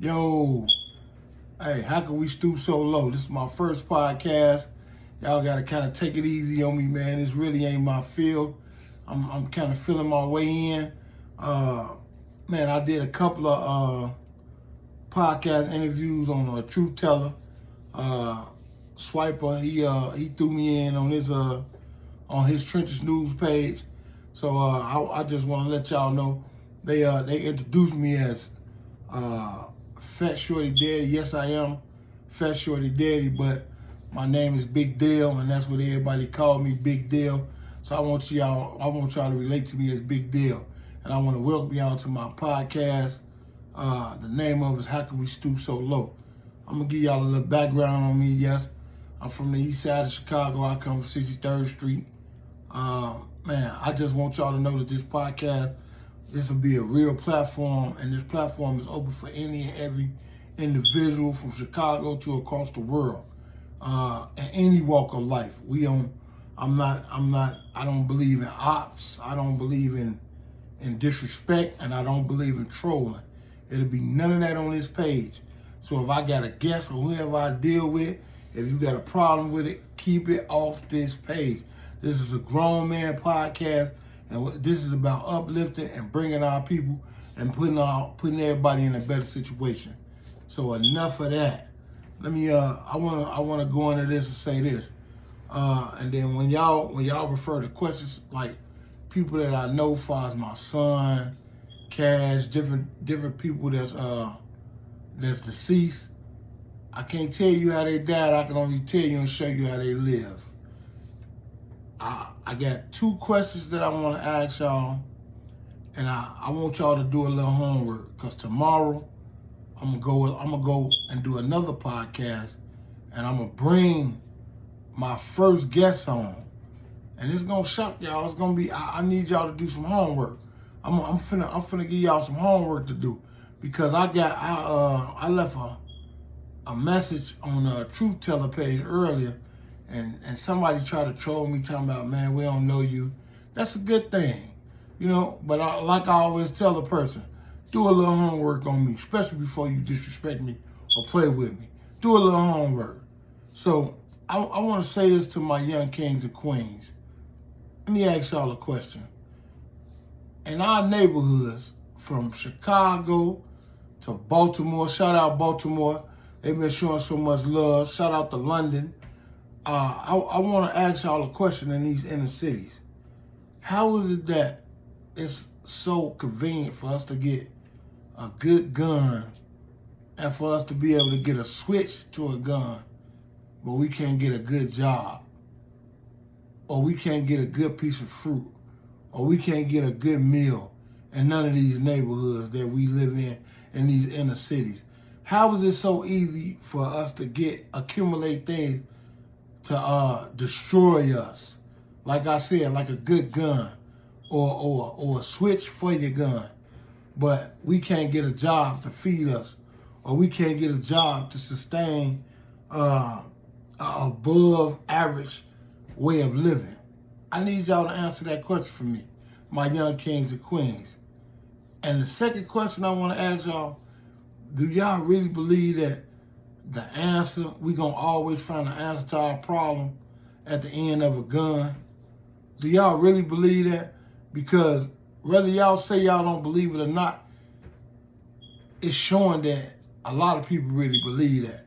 Yo, hey, how can we stoop so low? This is my first podcast. Y'all got to kind of take it easy on me, man. This really ain't my field. I'm kind of feeling my way in. Man, I did a couple of podcast interviews on Truth Teller. Swiper, he threw me in on his Trenches News page. So I just want to let y'all know they introduced me as Fat Shorty Daddy. Yes, I am Fat Shorty Daddy, but my name is Big Deal, and that's what everybody called me, Big Deal. So I want y'all to relate to me as Big Deal, and I want to welcome y'all to my podcast. The name of it is How Can We Stoop So Low? I'm gonna give y'all a little background on me. Yes, I'm from the east side of Chicago. I come from 63rd Street. Man, I just want y'all to know that this podcast, this will be a real platform, and this platform is open for any and every individual from Chicago to across the world, in any walk of life. I don't believe in ops. I don't believe in disrespect, and I don't believe in trolling. It'll be none of that on this page. So if I got a guest or whoever I deal with, if you got a problem with it, keep it off this page. This is a grown man podcast, and this is about uplifting and bringing our people and putting everybody in a better situation. So enough of that. Let me I wanna go into this and say this. And then when y'all refer to questions like people that I know, far as my son, Cash, different people that's deceased, I can't tell you how they died. I can only tell you and show you how they live. I got two questions that I want to ask y'all, and I want y'all to do a little homework, because tomorrow I'm gonna go and do another podcast, and I'm gonna bring my first guest on, and it's gonna shock y'all. It's gonna be I need y'all to do some homework. I'm finna give y'all some homework to do, because I left a message on the Truth Teller page earlier, and somebody tried to troll me talking about, man, we don't know you. That's a good thing, you know, but like I always tell a person, do a little homework on me, especially before you disrespect me or play with me. Do a little homework. So I want to say this to my young kings and queens. Let me ask y'all a question. In our neighborhoods, from Chicago to Baltimore, shout out Baltimore, they've been showing so much love. Shout out to London. I want to ask y'all a question in these inner cities. How is it that it's so convenient for us to get a good gun and for us to be able to get a switch to a gun, but we can't get a good job, or we can't get a good piece of fruit, or we can't get a good meal in none of these neighborhoods that we live in these inner cities? How is it so easy for us to accumulate things to destroy us? Like I said, like a good gun or a switch for your gun, but we can't get a job to feed us, or we can't get a job to sustain above average way of living. I need y'all to answer that question for me, my young kings and queens. And the second question I want to ask y'all, do y'all really believe that the answer, we gonna always find the answer to our problem at the end of a gun? Do y'all really believe that? Because whether y'all say y'all don't believe it or not, it's showing that a lot of people really believe that.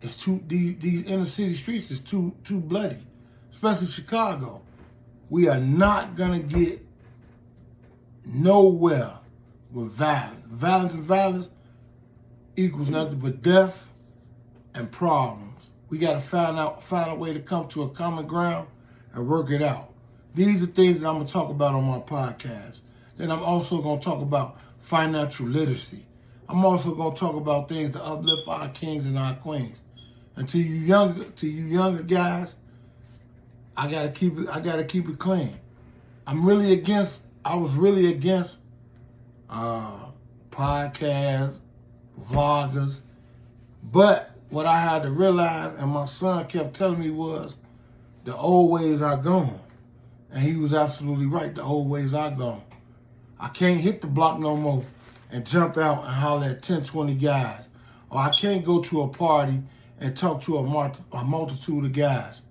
It's these inner city streets is too bloody, especially Chicago. We are not gonna get nowhere with violence. Violence equals nothing but death and problems. We got to find a way to come to a common ground and work it out. These are things that I'm going to talk about on my podcast. Then I'm also going to talk about financial literacy. I'm also going to talk about things to uplift our kings and our queens. And to you younger guys, I gotta keep it clean. I was really against podcasts, vloggers, but what I had to realize, and my son kept telling me, was the old ways are gone. And he was absolutely right. The old ways are gone. I can't hit the block no more and jump out and holler at 10, 20 guys. Or I can't go to a party and talk to a multitude of guys.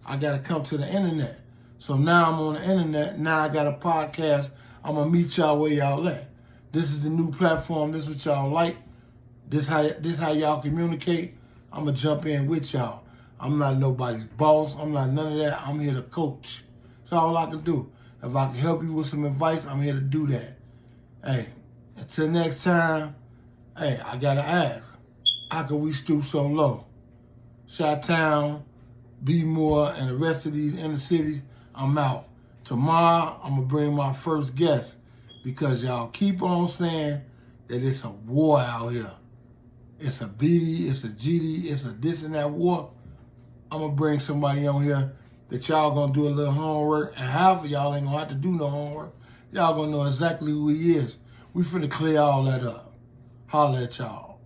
I got to come to the internet. So now I'm on the internet. Now I got a podcast. I'm going to meet y'all where y'all at. This is the new platform. This is what y'all like. This how y'all communicate. I'm going to jump in with y'all. I'm not nobody's boss. I'm not none of that. I'm here to coach. That's all I can do. If I can help you with some advice, I'm here to do that. Hey, until next time, hey, I got to ask, how can we stoop so low? Chi-Town, B-More, and the rest of these inner cities, I'm out. Tomorrow, I'm going to bring my first guest because y'all keep on saying that it's a war out here. It's a BD, it's a GD, it's a this and that war. I'm going to bring somebody on here that y'all going to do a little homework, and half of y'all ain't going to have to do no homework. Y'all going to know exactly who he is. We finna clear all that up. Holla at y'all.